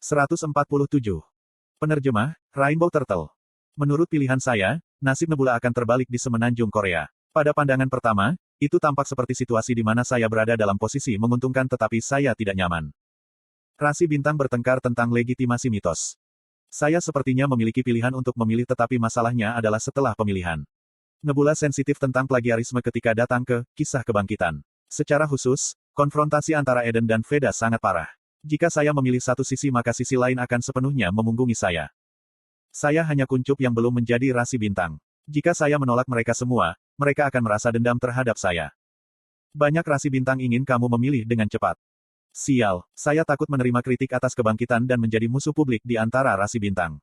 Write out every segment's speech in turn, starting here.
147. Penerjemah, Rainbow Turtle. Menurut pilihan saya, nasib Nebula akan terbalik di semenanjung Korea. Pada pandangan pertama, itu tampak seperti situasi di mana saya berada dalam posisi menguntungkan tetapi saya tidak nyaman. Rasi bintang bertengkar tentang legitimasi mitos. Saya sepertinya memiliki pilihan untuk memilih tetapi masalahnya adalah setelah pemilihan. Nebula sensitif tentang plagiarisme ketika datang ke kisah kebangkitan. Secara khusus, konfrontasi antara Eden dan Veda sangat parah. Jika saya memilih satu sisi maka sisi lain akan sepenuhnya memunggungi saya. Saya hanya kuncup yang belum menjadi rasi bintang. Jika saya menolak mereka semua, mereka akan merasa dendam terhadap saya. Banyak rasi bintang ingin kamu memilih dengan cepat. Sial, saya takut menerima kritik atas kebangkitan dan menjadi musuh publik di antara rasi bintang.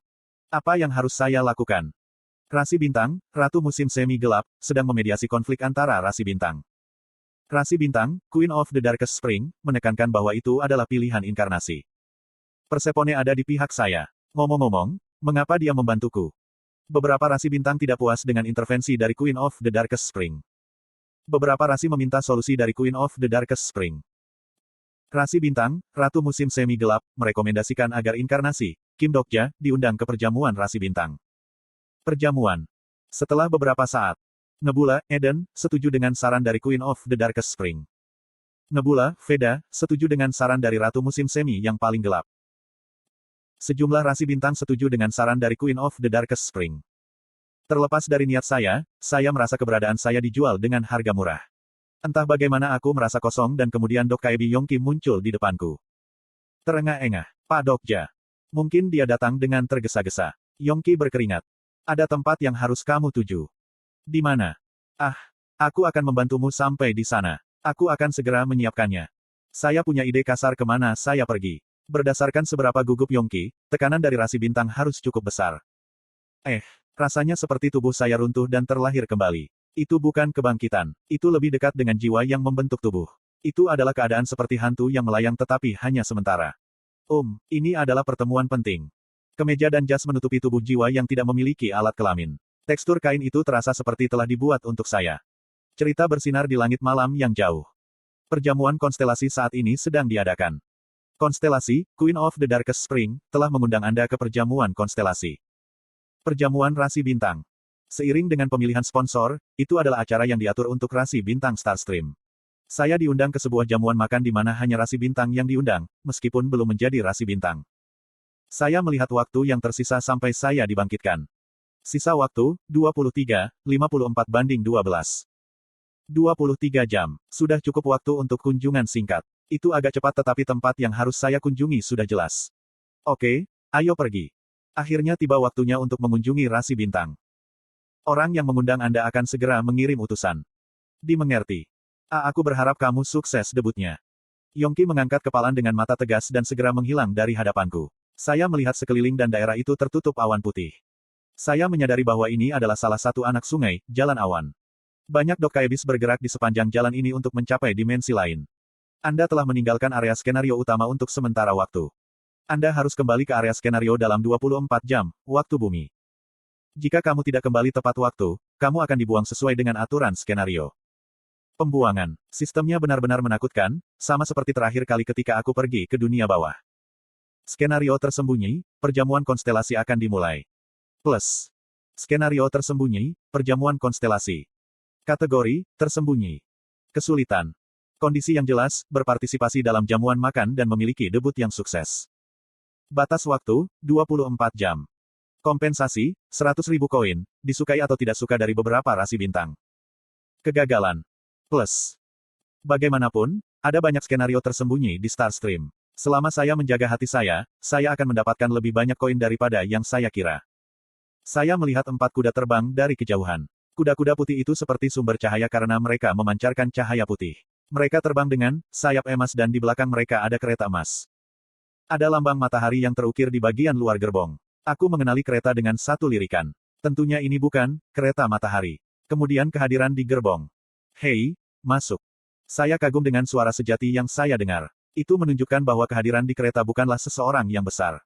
Apa yang harus saya lakukan? Rasi bintang, Ratu Musim Semi Gelap, sedang memediasi konflik antara rasi bintang. Rasi bintang, Queen of the Darkest Spring, menekankan bahwa itu adalah pilihan inkarnasi. Persephone ada di pihak saya. Ngomong-ngomong, mengapa dia membantuku? Beberapa rasi bintang tidak puas dengan intervensi dari Queen of the Darkest Spring. Beberapa rasi meminta solusi dari Queen of the Darkest Spring. Rasi bintang, Ratu Musim Semi Gelap, merekomendasikan agar inkarnasi, Kim Dokja, diundang ke perjamuan rasi bintang. Perjamuan. Setelah beberapa saat, Nebula, Eden, setuju dengan saran dari Queen of the Darkest Spring. Nebula, Veda, setuju dengan saran dari Ratu Musim Semi yang paling gelap. Sejumlah rasi bintang setuju dengan saran dari Queen of the Darkest Spring. Terlepas dari niat saya merasa keberadaan saya dijual dengan harga murah. Entah bagaimana aku merasa kosong dan kemudian Dokkaebi Yongki muncul di depanku. Terengah-engah, Pak Dokja. Mungkin dia datang dengan tergesa-gesa. Yongki berkeringat. Ada tempat yang harus kamu tuju. Di mana? Aku akan membantumu sampai di sana. Aku akan segera menyiapkannya. Saya punya ide kasar kemana saya pergi. Berdasarkan seberapa gugup Yongki, tekanan dari rasi bintang harus cukup besar. Rasanya seperti tubuh saya runtuh dan terlahir kembali. Itu bukan kebangkitan. Itu lebih dekat dengan jiwa yang membentuk tubuh. Itu adalah keadaan seperti hantu yang melayang tetapi hanya sementara. Ini adalah pertemuan penting. Kemeja dan jas menutupi tubuh jiwa yang tidak memiliki alat kelamin. Tekstur kain itu terasa seperti telah dibuat untuk saya. Cerita bersinar di langit malam yang jauh. Perjamuan konstelasi saat ini sedang diadakan. Konstelasi, Queen of the Darkest Spring, telah mengundang Anda ke perjamuan konstelasi. Perjamuan rasi bintang. Seiring dengan pemilihan sponsor, itu adalah acara yang diatur untuk rasi bintang Starstream. Saya diundang ke sebuah jamuan makan di mana hanya rasi bintang yang diundang, meskipun belum menjadi rasi bintang. Saya melihat waktu yang tersisa sampai saya dibangkitkan. Sisa waktu, 23:54:12. 23 jam. Sudah cukup waktu untuk kunjungan singkat. Itu agak cepat tetapi tempat yang harus saya kunjungi sudah jelas. Oke, ayo pergi. Akhirnya tiba waktunya untuk mengunjungi rasi bintang. Orang yang mengundang Anda akan segera mengirim utusan. Dimengerti. Aku berharap kamu sukses debutnya. Yongki mengangkat kepala dengan mata tegas dan segera menghilang dari hadapanku. Saya melihat sekeliling dan daerah itu tertutup awan putih. Saya menyadari bahwa ini adalah salah satu anak sungai, Jalan Awan. Banyak Dokkaebis bergerak di sepanjang jalan ini untuk mencapai dimensi lain. Anda telah meninggalkan area skenario utama untuk sementara waktu. Anda harus kembali ke area skenario dalam 24 jam, waktu bumi. Jika kamu tidak kembali tepat waktu, kamu akan dibuang sesuai dengan aturan skenario. Pembuangan. Sistemnya benar-benar menakutkan, sama seperti terakhir kali ketika aku pergi ke dunia bawah. Skenario tersembunyi, perjamuan konstelasi akan dimulai. Plus. Skenario tersembunyi, perjamuan konstelasi. Kategori, tersembunyi. Kesulitan. Kondisi yang jelas, berpartisipasi dalam jamuan makan dan memiliki debut yang sukses. Batas waktu, 24 jam. Kompensasi, 100.000 koin, disukai atau tidak suka dari beberapa rasi bintang. Kegagalan. Plus. Bagaimanapun, ada banyak skenario tersembunyi di Starstream. Selama saya menjaga hati saya akan mendapatkan lebih banyak koin daripada yang saya kira. Saya melihat 4 kuda terbang dari kejauhan. Kuda-kuda putih itu seperti sumber cahaya karena mereka memancarkan cahaya putih. Mereka terbang dengan sayap emas dan di belakang mereka ada kereta emas. Ada lambang matahari yang terukir di bagian luar gerbong. Aku mengenali kereta dengan satu lirikan. Tentunya ini bukan kereta matahari. Kemudian kehadiran di gerbong. Hei, masuk. Saya kagum dengan suara sejati yang saya dengar. Itu menunjukkan bahwa kehadiran di kereta bukanlah seseorang yang besar.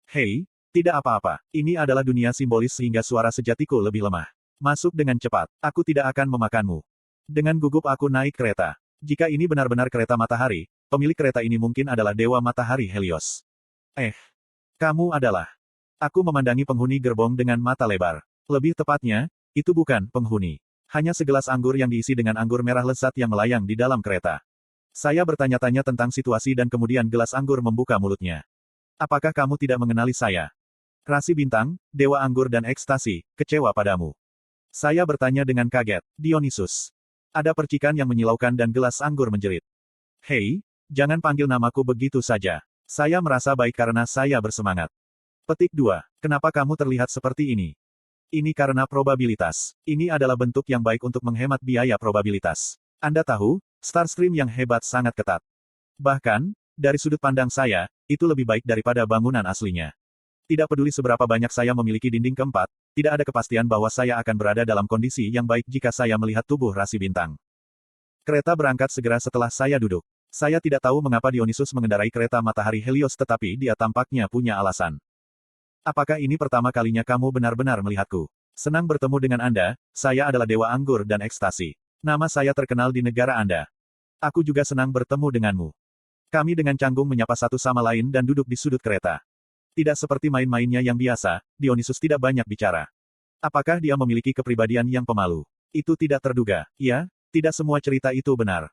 Hei, tidak apa-apa. Ini adalah dunia simbolis sehingga suara sejatiku lebih lemah. Masuk dengan cepat. Aku tidak akan memakanmu. Dengan gugup aku naik kereta. Jika ini benar-benar kereta matahari, pemilik kereta ini mungkin adalah Dewa Matahari Helios. Kamu adalah... Aku memandangi penghuni gerbong dengan mata lebar. Lebih tepatnya, itu bukan penghuni. Hanya segelas anggur yang diisi dengan anggur merah lezat yang melayang di dalam kereta. Saya bertanya-tanya tentang situasi dan kemudian gelas anggur membuka mulutnya. Apakah kamu tidak mengenali saya? Rasi bintang, dewa anggur dan ekstasi, kecewa padamu. Saya bertanya dengan kaget. Dionysus. Ada percikan yang menyilaukan dan gelas anggur menjerit. Hei, jangan panggil namaku begitu saja. Saya merasa baik karena saya bersemangat. Petik 2. Kenapa kamu terlihat seperti ini? Ini karena probabilitas. Ini adalah bentuk yang baik untuk menghemat biaya probabilitas. Anda tahu, Starstream yang hebat sangat ketat. Bahkan, dari sudut pandang saya, itu lebih baik daripada bangunan aslinya. Tidak peduli seberapa banyak saya memiliki dinding keempat, tidak ada kepastian bahwa saya akan berada dalam kondisi yang baik jika saya melihat tubuh rasi bintang. Kereta berangkat segera setelah saya duduk. Saya tidak tahu mengapa Dionysus mengendarai kereta matahari Helios tetapi dia tampaknya punya alasan. Apakah ini pertama kalinya kamu benar-benar melihatku? Senang bertemu dengan Anda, saya adalah Dewa Anggur dan Ekstasi. Nama saya terkenal di negara Anda. Aku juga senang bertemu denganmu. Kami dengan canggung menyapa satu sama lain dan duduk di sudut kereta. Tidak seperti main-mainnya yang biasa, Dionysus tidak banyak bicara. Apakah dia memiliki kepribadian yang pemalu? Itu tidak terduga. Ya, tidak semua cerita itu benar.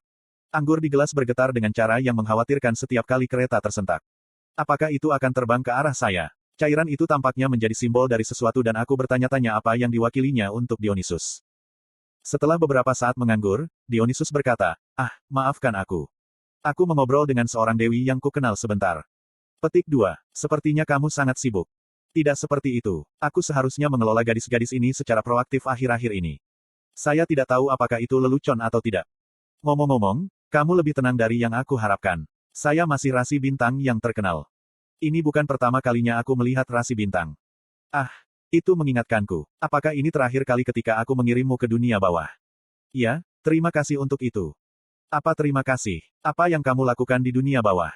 Anggur di gelas bergetar dengan cara yang mengkhawatirkan setiap kali kereta tersentak. Apakah itu akan terbang ke arah saya? Cairan itu tampaknya menjadi simbol dari sesuatu dan aku bertanya-tanya apa yang diwakilinya untuk Dionysus. Setelah beberapa saat menganggur, Dionysus berkata, maafkan aku. Aku mengobrol dengan seorang dewi yang kukenal sebentar. Petik 2. Sepertinya kamu sangat sibuk. Tidak seperti itu. Aku seharusnya mengelola gadis-gadis ini secara proaktif akhir-akhir ini. Saya tidak tahu apakah itu lelucon atau tidak. Ngomong-ngomong, kamu lebih tenang dari yang aku harapkan. Saya masih rasi bintang yang terkenal. Ini bukan pertama kalinya aku melihat rasi bintang. Itu mengingatkanku. Apakah ini terakhir kali ketika aku mengirimmu ke dunia bawah? Ya, terima kasih untuk itu. Apa terima kasih? Apa yang kamu lakukan di dunia bawah?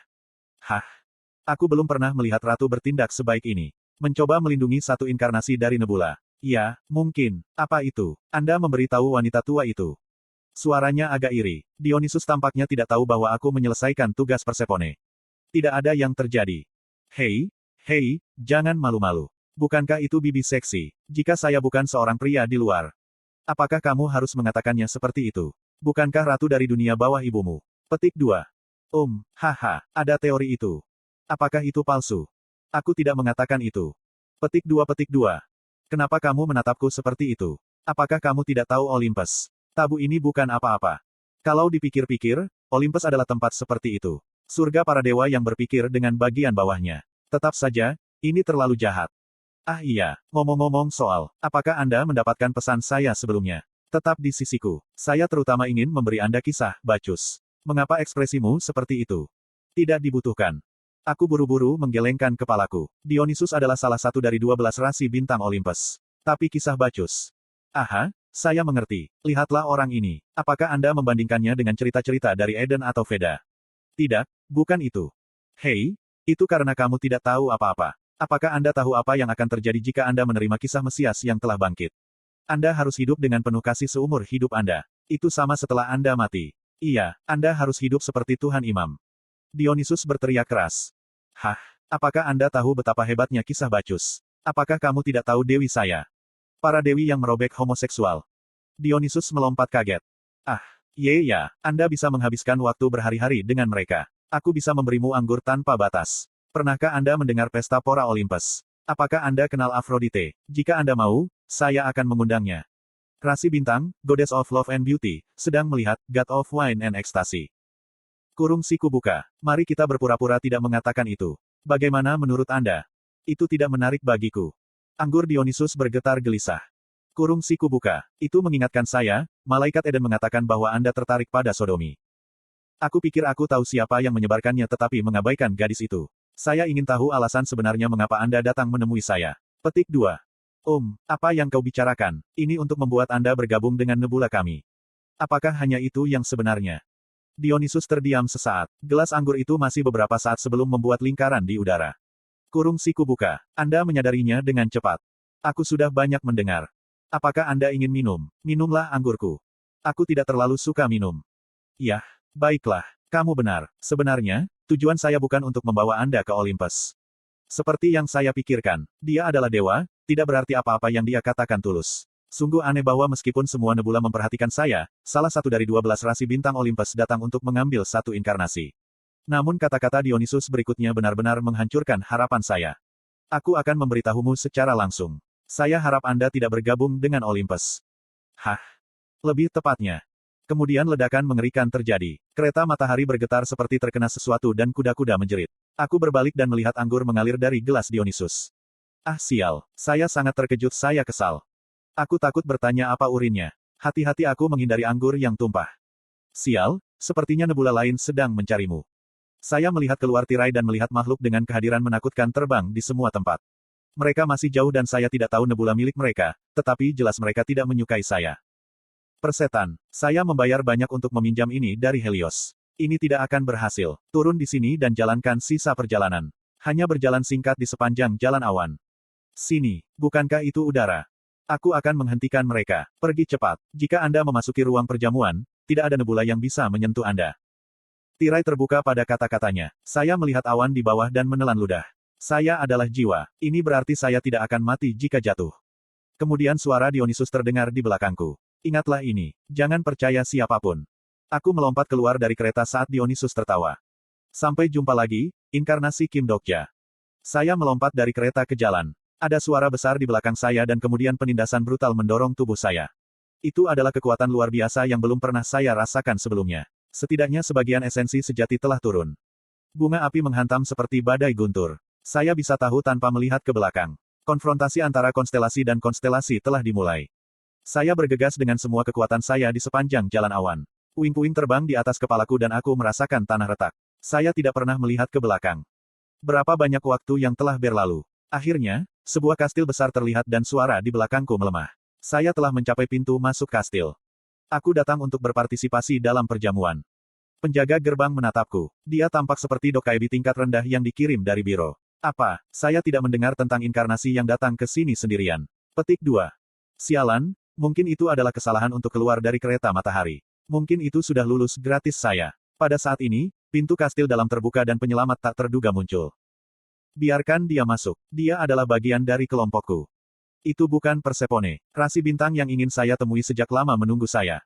Aku belum pernah melihat ratu bertindak sebaik ini. Mencoba melindungi satu inkarnasi dari nebula. Ya, mungkin. Apa itu? Anda memberitahu wanita tua itu. Suaranya agak iri. Dionysus tampaknya tidak tahu bahwa aku menyelesaikan tugas Persefone. Tidak ada yang terjadi. Hei, jangan malu-malu. Bukankah itu bibi seksi? Jika saya bukan seorang pria di luar. Apakah kamu harus mengatakannya seperti itu? Bukankah ratu dari dunia bawah ibumu? Petik 2. Ada teori itu. Apakah itu palsu? Aku tidak mengatakan itu. Petik 2. Kenapa kamu menatapku seperti itu? Apakah kamu tidak tahu Olympus? Tabu ini bukan apa-apa. Kalau dipikir-pikir, Olympus adalah tempat seperti itu. Surga para dewa yang berpikir dengan bagian bawahnya. Tetap saja, ini terlalu jahat. Iya, ngomong-ngomong soal, apakah Anda mendapatkan pesan saya sebelumnya? Tetap di sisiku. Saya terutama ingin memberi Anda kisah, Bacchus. Mengapa ekspresimu seperti itu? Tidak dibutuhkan. Aku buru-buru menggelengkan kepalaku. Dionysus adalah salah satu dari 12 rasi bintang Olympus. Tapi kisah Bacchus. Saya mengerti. Lihatlah orang ini. Apakah Anda membandingkannya dengan cerita-cerita dari Eden atau Veda? Tidak, bukan itu. Hei, itu karena kamu tidak tahu apa-apa. Apakah Anda tahu apa yang akan terjadi jika Anda menerima kisah Mesias yang telah bangkit? Anda harus hidup dengan penuh kasih seumur hidup Anda. Itu sama setelah Anda mati. Iya, Anda harus hidup seperti Tuhan Imam. Dionysus berteriak keras. Apakah Anda tahu betapa hebatnya kisah Bacchus? Apakah kamu tidak tahu dewi saya? Para dewi yang merobek homoseksual. Dionysus melompat kaget. Ya, Anda bisa menghabiskan waktu berhari-hari dengan mereka. Aku bisa memberimu anggur tanpa batas. Pernahkah Anda mendengar pesta Pora Olympus? Apakah Anda kenal Aphrodite? Jika Anda mau, saya akan mengundangnya. Rasi bintang, Goddess of Love and Beauty, sedang melihat God of Wine and Ecstasy. Kurung siku buka. Mari kita berpura-pura tidak mengatakan itu. Bagaimana menurut Anda? Itu tidak menarik bagiku. Anggur Dionysus bergetar gelisah. Kurung siku buka. Itu mengingatkan saya, malaikat Eden mengatakan bahwa Anda tertarik pada sodomi. Aku pikir aku tahu siapa yang menyebarkannya tetapi mengabaikan gadis itu. Saya ingin tahu alasan sebenarnya mengapa Anda datang menemui saya. Petik 2. Apa yang kau bicarakan? Ini untuk membuat Anda bergabung dengan nebula kami. Apakah hanya itu yang sebenarnya? Dionysus terdiam sesaat. Gelas anggur itu masih beberapa saat sebelum membuat lingkaran di udara. Kurung siku buka. Anda menyadarinya dengan cepat. Aku sudah banyak mendengar. Apakah Anda ingin minum? Minumlah anggurku. Aku tidak terlalu suka minum. Yah, baiklah. Kamu benar. Sebenarnya, tujuan saya bukan untuk membawa Anda ke Olympus. Seperti yang saya pikirkan, dia adalah dewa, tidak berarti apa-apa yang dia katakan tulus. Sungguh aneh bahwa meskipun semua nebula memperhatikan saya, salah satu dari 12 rasi bintang Olympus datang untuk mengambil satu inkarnasi. Namun kata-kata Dionysus berikutnya benar-benar menghancurkan harapan saya. Aku akan memberitahumu secara langsung. Saya harap Anda tidak bergabung dengan Olympus. Hah? Lebih tepatnya. Kemudian ledakan mengerikan terjadi. Kereta matahari bergetar seperti terkena sesuatu dan kuda-kuda menjerit. Aku berbalik dan melihat anggur mengalir dari gelas Dionysus. Ah sial, saya sangat terkejut, saya kesal. Aku takut bertanya apa urinnya. Hati-hati aku menghindari anggur yang tumpah. Sial, sepertinya nebula lain sedang mencarimu. Saya melihat keluar tirai dan melihat makhluk dengan kehadiran menakutkan terbang di semua tempat. Mereka masih jauh dan saya tidak tahu nebula milik mereka, tetapi jelas mereka tidak menyukai saya. Persetan, saya membayar banyak untuk meminjam ini dari Helios. Ini tidak akan berhasil. Turun di sini dan jalankan sisa perjalanan. Hanya berjalan singkat di sepanjang jalan awan. Sini, bukankah itu udara? Aku akan menghentikan mereka. Pergi cepat. Jika Anda memasuki ruang perjamuan, tidak ada nebula yang bisa menyentuh Anda. Tirai terbuka pada kata-katanya. Saya melihat awan di bawah dan menelan ludah. Saya adalah jiwa. Ini berarti saya tidak akan mati jika jatuh. Kemudian suara Dionysus terdengar di belakangku. Ingatlah ini. Jangan percaya siapapun. Aku melompat keluar dari kereta saat Dionysus tertawa. Sampai jumpa lagi, inkarnasi Kim Dokja. Saya melompat dari kereta ke jalan. Ada suara besar di belakang saya dan kemudian penindasan brutal mendorong tubuh saya. Itu adalah kekuatan luar biasa yang belum pernah saya rasakan sebelumnya. Setidaknya sebagian esensi sejati telah turun. Bunga api menghantam seperti badai guntur. Saya bisa tahu tanpa melihat ke belakang. Konfrontasi antara konstelasi dan konstelasi telah dimulai. Saya bergegas dengan semua kekuatan saya di sepanjang jalan awan. Puing-puing terbang di atas kepalaku dan aku merasakan tanah retak. Saya tidak pernah melihat ke belakang. Berapa banyak waktu yang telah berlalu. Akhirnya, sebuah kastil besar terlihat dan suara di belakangku melemah. Saya telah mencapai pintu masuk kastil. Aku datang untuk berpartisipasi dalam perjamuan. Penjaga gerbang menatapku. Dia tampak seperti Dokaibi tingkat rendah yang dikirim dari biro. Apa? Saya tidak mendengar tentang inkarnasi yang datang ke sini sendirian. Petik 2. Sialan, mungkin itu adalah kesalahan untuk keluar dari kereta matahari. Mungkin itu sudah lulus gratis saya. Pada saat ini, pintu kastil dalam terbuka dan penyelamat tak terduga muncul. Biarkan dia masuk. Dia adalah bagian dari kelompokku. Itu bukan Persepone. Rasi bintang yang ingin saya temui sejak lama menunggu saya.